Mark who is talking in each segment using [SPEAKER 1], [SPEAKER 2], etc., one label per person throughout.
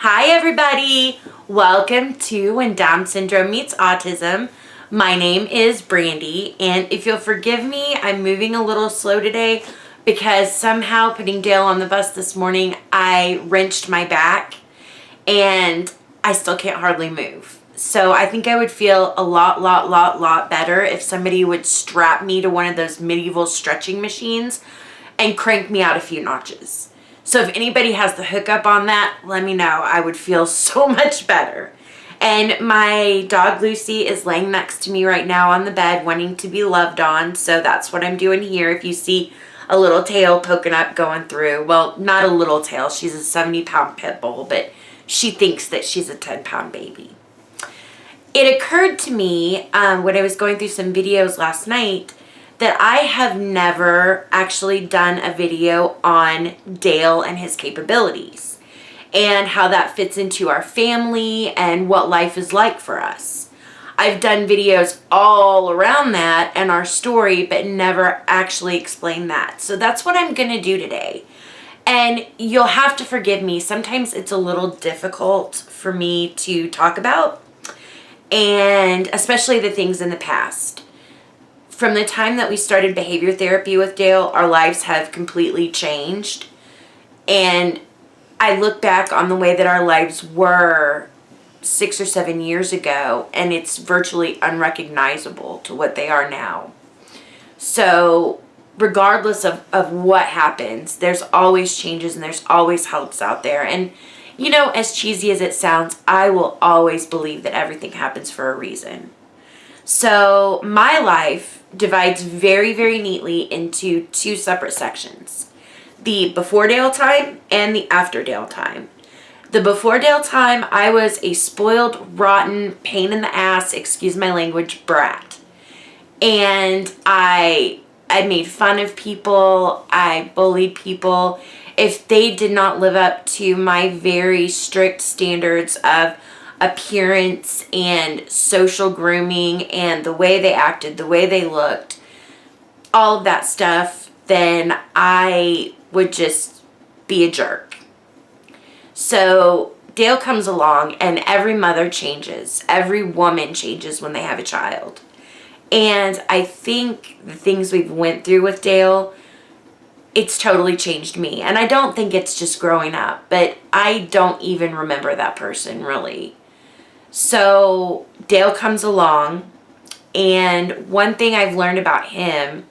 [SPEAKER 1] Hi everybody! Welcome to When Down Syndrome Meets Autism. My name is Brandy, and if you'll forgive me, I'm moving a little slow today because somehow putting Dale on the bus this morning, I wrenched my back and I still can't hardly move. So I think I would feel a lot better if somebody would strap me to one of those medieval stretching machines and crank me out a few notches. So if anybody has the hookup on that, let me know. I would feel so much better. And my dog Lucy is laying next to me right now on the bed wanting to be loved on. So that's what I'm doing here. If you see a little tail poking up going through, well, not a little tail. She's a 70-pound pit bull, but she thinks that she's a 10-pound baby. It occurred to me when I was going through some videos last night that I have never actually done a video on Dale and his capabilities and how that fits into our family and what life is like for us. I've done videos all around that and our story, but never actually explained that. So that's what I'm going to do today. And you'll have to forgive me. Sometimes it's a little difficult for me to talk about, and especially the things in the past. From the time that we started behavior therapy with Dale, our lives have completely changed. And I look back on the way that our lives were 6 or 7 years ago, and it's virtually unrecognizable to what they are now. So regardless of what happens, there's always changes and there's always helps out there. And you know, as cheesy as it sounds, I will always believe that everything happens for a reason. So my life divides very neatly into two separate sections. The before Dale time and the after Dale time. The before Dale time, I was a spoiled, rotten, pain in the ass, excuse my language, brat. And I made fun of people. I bullied people. If they did not live up to my very strict standards of appearance and social grooming and the way they acted, the way they looked, all of that stuff, then I would just be a jerk. So Dale comes along and every mother changes. Every woman changes when they have a child. And I think the things we've went through with Dale, it's totally changed me. And I don't think it's just growing up, but I don't even remember that person really. So Dale comes along, and one thing I've learned about him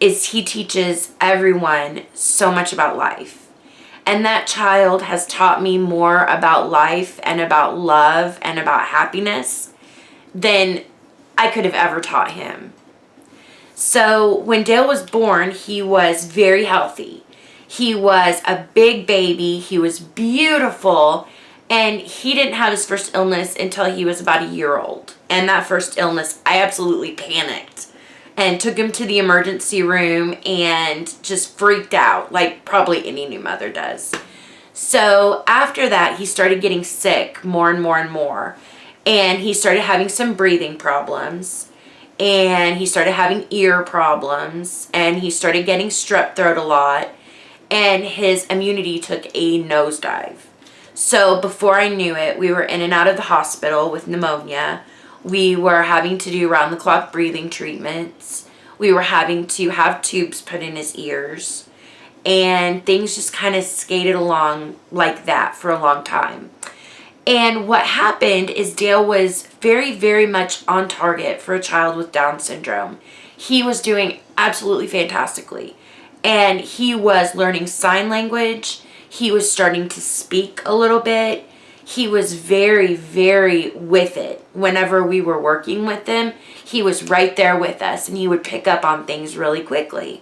[SPEAKER 1] is he teaches everyone so much about life. And that child has taught me more about life and about love and about happiness than I could have ever taught him. So when Dale was born, he was very healthy. He was a big baby. He was beautiful. And he didn't have his first illness until he was about a year old. And that first illness, I absolutely panicked and took him to the emergency room and just freaked out, like probably any new mother does. So after that, he started getting sick more and more. And he started having some breathing problems. And he started having ear problems. And he started getting strep throat a lot. And his immunity took a nosedive. So before I knew it, we were in and out of the hospital with pneumonia. We were having to do round-the-clock breathing treatments. We were having to have tubes put in his ears. And things just kind of skated along like that for a long time. And what happened is Dale was very much on target for a child with Down syndrome. He was doing absolutely fantastically. And he was learning sign language. He was starting to speak a little bit. He was very with it. Whenever we were working with him, he was right there with us and he would pick up on things really quickly.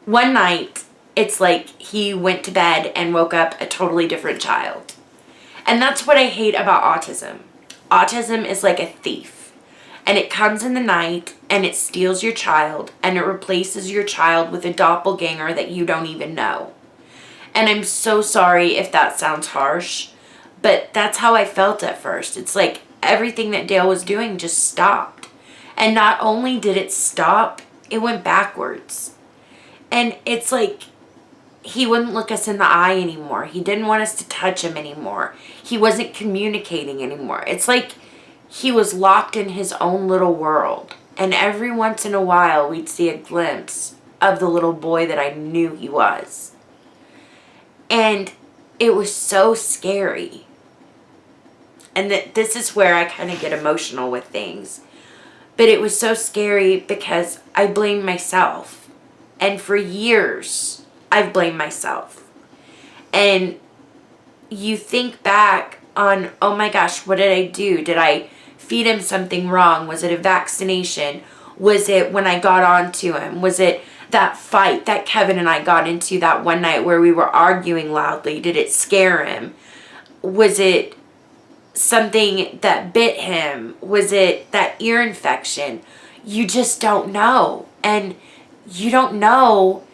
[SPEAKER 1] One night, it's like he went to bed and woke up a totally different child. And that's what I hate about autism. Autism is like a thief. And it comes in the night and it steals your child and it replaces your child with a doppelganger that you don't even know. And I'm so sorry if that sounds harsh, but that's how I felt at first. It's like everything that Dale was doing just stopped. And not only did it stop, it went backwards. And it's like he wouldn't look us in the eye anymore. He didn't want us to touch him anymore. He wasn't communicating anymore. It's like he was locked in his own little world. And every once in a while, we'd see a glimpse of the little boy that I knew he was. And it was so scary. And this is where I kind of get emotional with things. But it was so scary because I blamed myself. And for years, I've blamed myself. And you think back on, oh my gosh, what did I do? Did I feed him something wrong? Was it a vaccination? Was it when I got on to him? Was it that fight that Kevin and I got into that one night where we were arguing loudly? Did it scare him? Was it something that bit him? Was it that ear infection? You just don't know. And you don't know,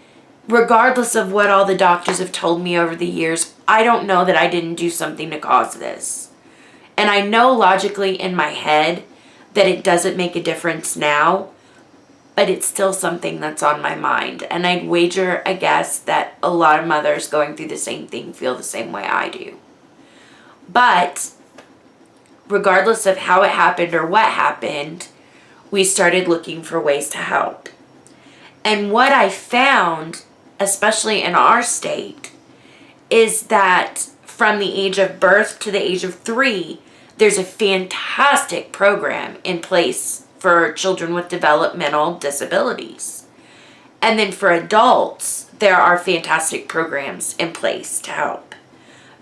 [SPEAKER 1] regardless of what all the doctors have told me over the years, I don't know that I didn't do something to cause this. And I know logically in my head that it doesn't make a difference now, but it's still something that's on my mind. And I'd wager a guess that a lot of mothers going through the same thing feel the same way I do. But regardless of how it happened or what happened, we started looking for ways to help. And what I found, especially in our state, is that from the age of birth to the age of 3, there's a fantastic program in place for children with developmental disabilities. And then for adults, there are fantastic programs in place to help.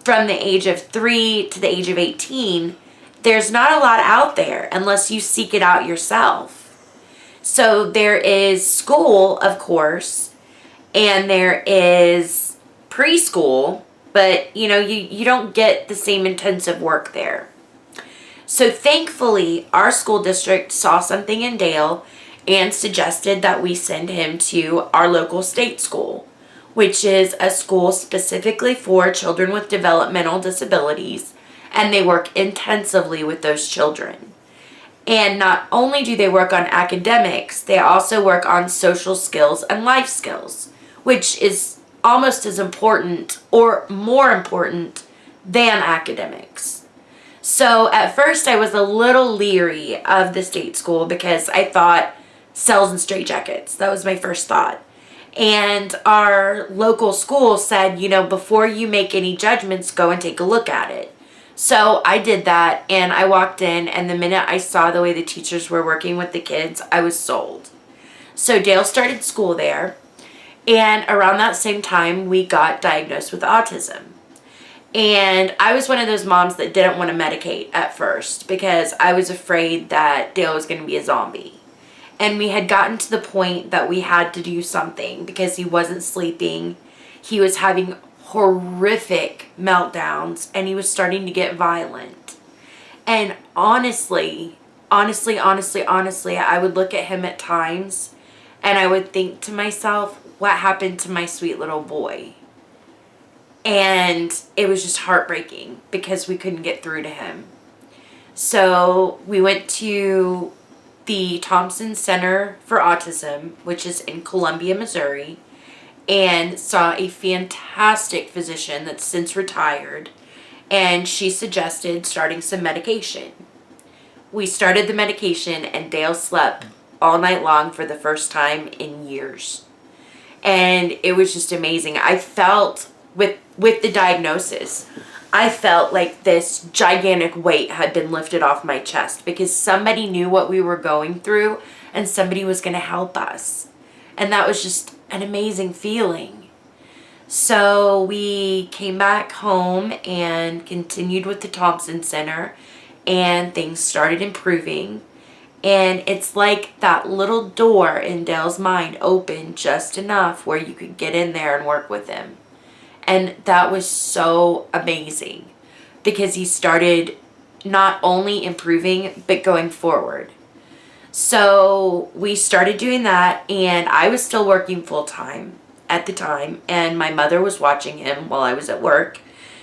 [SPEAKER 1] From the age of 3 to the age of 18, there's not a lot out there unless you seek it out yourself. So there is school, of course, and there is preschool, but you don't get the same intensive work there. So thankfully, our school district saw something in Dale and suggested that we send him to our local state school, which is a school specifically for children with developmental disabilities, and they work intensively with those children. And not only do they work on academics, they also work on social skills and life skills, which is almost as important or more important than academics. So at first I was a little leery of the state school because I thought cells and straitjackets. That was my first thought. And our local school said, before you make any judgments, go and take a look at it. So I did that, and I walked in, and the minute I saw the way the teachers were working with the kids, I was sold. So Dale started school there, and around that same time, we got diagnosed with autism. And I was one of those moms that didn't want to medicate at first because I was afraid that Dale was going to be a zombie. And we had gotten to the point that we had to do something because he wasn't sleeping. He was having horrific meltdowns, and he was starting to get violent. And honestly, I would look at him at times and I would think to myself, what happened to my sweet little boy? And it was just heartbreaking because we couldn't get through to him. So we went to the Thompson Center for Autism, which is in Columbia, Missouri, and saw a fantastic physician that's since retired, and she suggested starting some medication. We started the medication, and Dale slept all night long for the first time in years. And it was just amazing. I felt, with the diagnosis, I felt like this gigantic weight had been lifted off my chest because somebody knew what we were going through and somebody was going to help us. And that was just an amazing feeling. So we came back home and continued with the Thompson Center, and things started improving. And it's like that little door in Dale's mind opened just enough where you could get in there and work with him. And that was so amazing because he started not only improving, but going forward. So we started doing that, and I was still working full time at the time, and my mother was watching him while I was at work.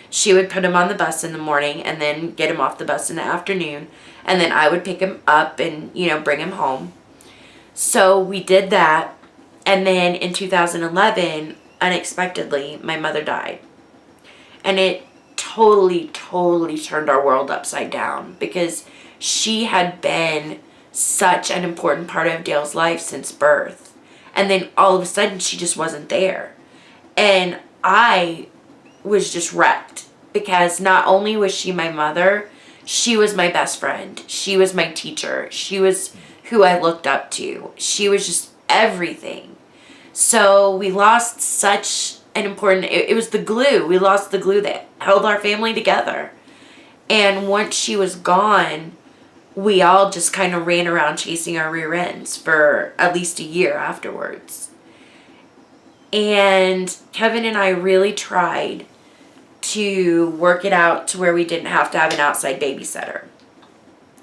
[SPEAKER 1] She would put him on the bus in the morning and then get him off the bus in the afternoon, and then I would pick him up and, bring him home. So we did that, and then in 2011, unexpectedly, my mother died. And it totally, totally turned our world upside down because she had been such an important part of Dale's life since birth. And then all of a sudden, she just wasn't there. And I was just wrecked because not only was she my mother, she was my best friend. She was my teacher. She was who I looked up to. She was just everything. So we lost such an important, it was the glue. We lost the glue that held our family together. And once she was gone, we all just kind of ran around chasing our rear ends for at least a year afterwards. And Kevin and I really tried to work it out to where we didn't have to have an outside babysitter.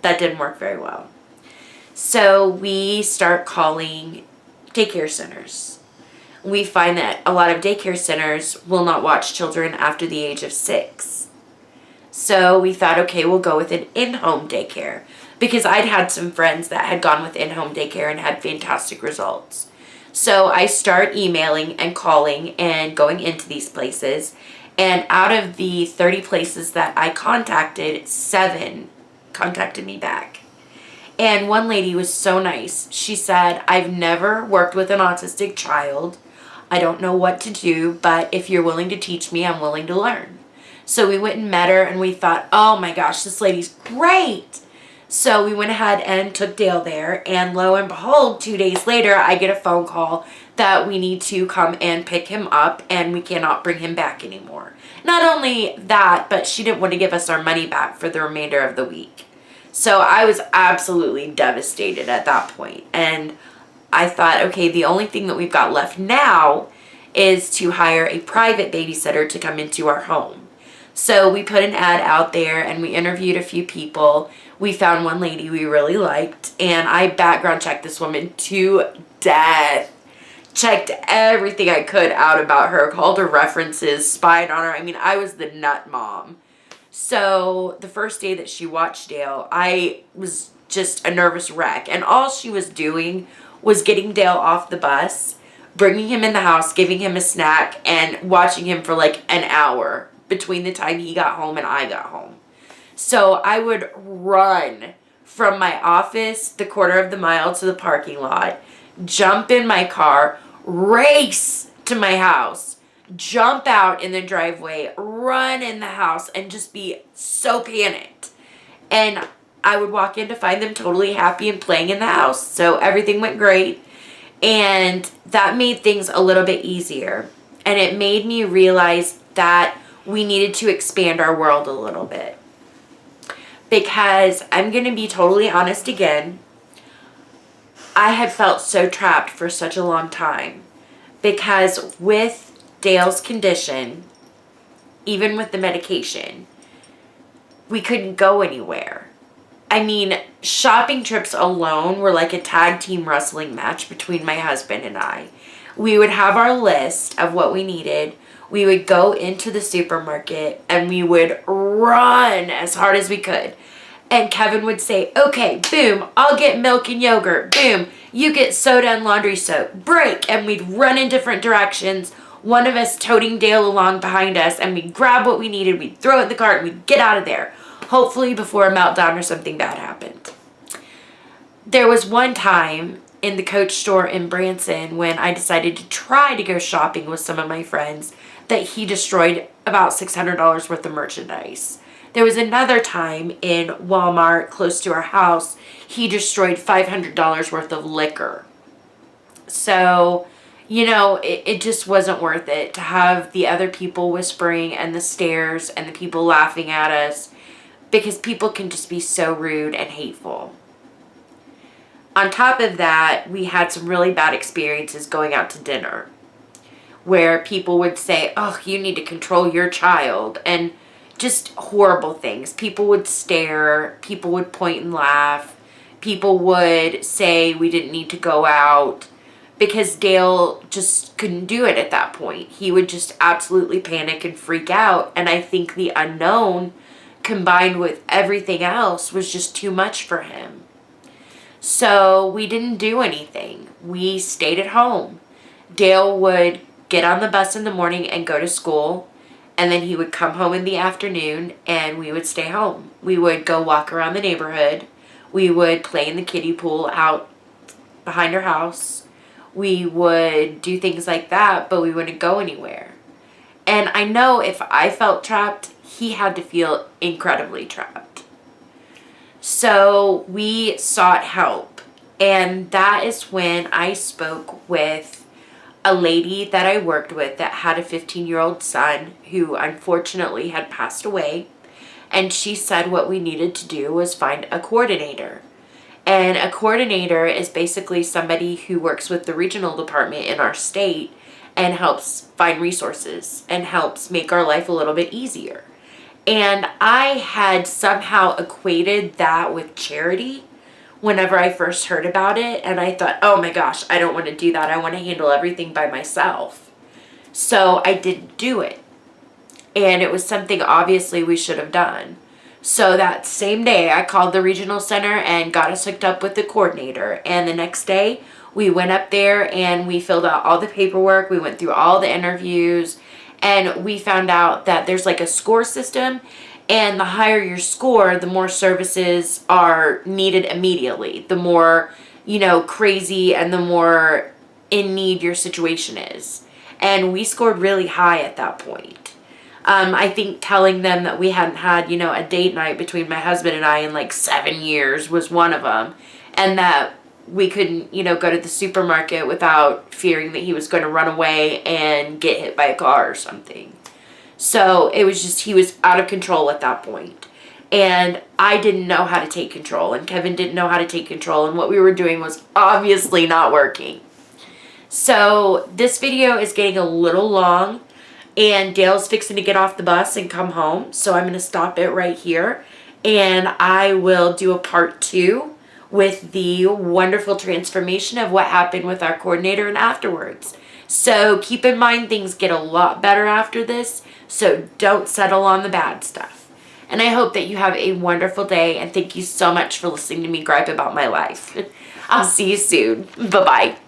[SPEAKER 1] That didn't work very well. So we start calling daycare centers. We find that a lot of daycare centers will not watch children after the age of 6. So we thought, okay, we'll go with an in-home daycare because I'd had some friends that had gone with in-home daycare and had fantastic results. So I start emailing and calling and going into these places. And out of the 30 places that I contacted, 7 contacted me back. And one lady was so nice. She said, I've never worked with an autistic child. I don't know what to do, but if you're willing to teach me, I'm willing to learn. So we went and met her and we thought, oh my gosh, this lady's great. So we went ahead and took Dale there, and lo and behold, 2 days later, I get a phone call that we need to come and pick him up and we cannot bring him back anymore. Not only that, but she didn't want to give us our money back for the remainder of the week. So I was absolutely devastated at that point. And I thought, okay, the only thing that we've got left now is to hire a private babysitter to come into our home. So we put an ad out there and we interviewed a few people. We found one lady we really liked, and I background checked this woman to death. Checked everything I could out about her, called her references, spied on her. I mean, I was the nut mom. So the first day that she watched Dale, I was just a nervous wreck. And all she was doing was getting Dale off the bus, bringing him in the house, giving him a snack, and watching him for like an hour between the time he got home and I got home. So I would run from my office, the quarter of the mile, to the parking lot, jump in my car, race to my house, jump out in the driveway, run in the house, and just be so panicked. And I would walk in to find them totally happy and playing in the house. So everything went great. And that made things a little bit easier. And it made me realize that we needed to expand our world a little bit. Because I'm going to be totally honest again, I had felt so trapped for such a long time. Because with Dale's condition, even with the medication, we couldn't go anywhere. I mean, shopping trips alone were like a tag team wrestling match between my husband and I. We would have our list of what we needed. We would go into the supermarket and we would run as hard as we could. And Kevin would say, okay, boom, I'll get milk and yogurt. Boom, you get soda and laundry soap. Break. And we'd run in different directions. One of us toting Dale along behind us, and we'd grab what we needed. We'd throw it in the cart and we'd get out of there. Hopefully before a meltdown or something bad happened. There was one time in the Coach store in Branson when I decided to try to go shopping with some of my friends that he destroyed about $600 worth of merchandise. There was another time in Walmart close to our house, he destroyed $500 worth of liquor. So, you know, it just wasn't worth it to have the other people whispering and the stares and the people laughing at us, because people can just be so rude and hateful. On top of that, we had some really bad experiences going out to dinner where people would say, oh, you need to control your child, and just horrible things. People would stare, people would point and laugh, people would say we didn't need to go out because Dale just couldn't do it at that point. He would just absolutely panic and freak out, and I think the unknown combined with everything else was just too much for him. So we didn't do anything. We stayed at home. Dale would get on the bus in the morning and go to school, and then he would come home in the afternoon and we would stay home. We would go walk around the neighborhood. We would play in the kiddie pool out behind our house. We would do things like that, but we wouldn't go anywhere. And I know if I felt trapped, he had to feel incredibly trapped. So we sought help. And that is when I spoke with a lady that I worked with that had a 15-year-old son who unfortunately had passed away. And she said what we needed to do was find a coordinator. And a coordinator is basically somebody who works with the regional department in our state and helps find resources and helps make our life a little bit easier. And I had somehow equated that with charity whenever I first heard about it. And I thought, oh my gosh, I don't want to do that. I want to handle everything by myself. So I didn't do it. And it was something obviously we should have done. So that same day, I called the regional center and got us hooked up with the coordinator. And the next day, we went up there and we filled out all the paperwork. We went through all the interviews. And we found out that there's like a score system. And the higher your score, the more services are needed immediately. The more, crazy and the more in need your situation is. And we scored really high at that point. I think telling them that we hadn't had, a date night between my husband and I in like 7 years was one of them. And that we couldn't, go to the supermarket without fearing that he was going to run away and get hit by a car or something. So it was just, he was out of control at that point. And I didn't know how to take control. And Kevin didn't know how to take control. And what we were doing was obviously not working. So this video is getting a little long. And Dale's fixing to get off the bus and come home. So I'm going to stop it right here. And I will do a part 2 with the wonderful transformation of what happened with our coordinator and afterwards. So keep in mind things get a lot better after this. So don't settle on the bad stuff. And I hope that you have a wonderful day. And thank you so much for listening to me gripe about my life. I'll see you soon. Bye-bye.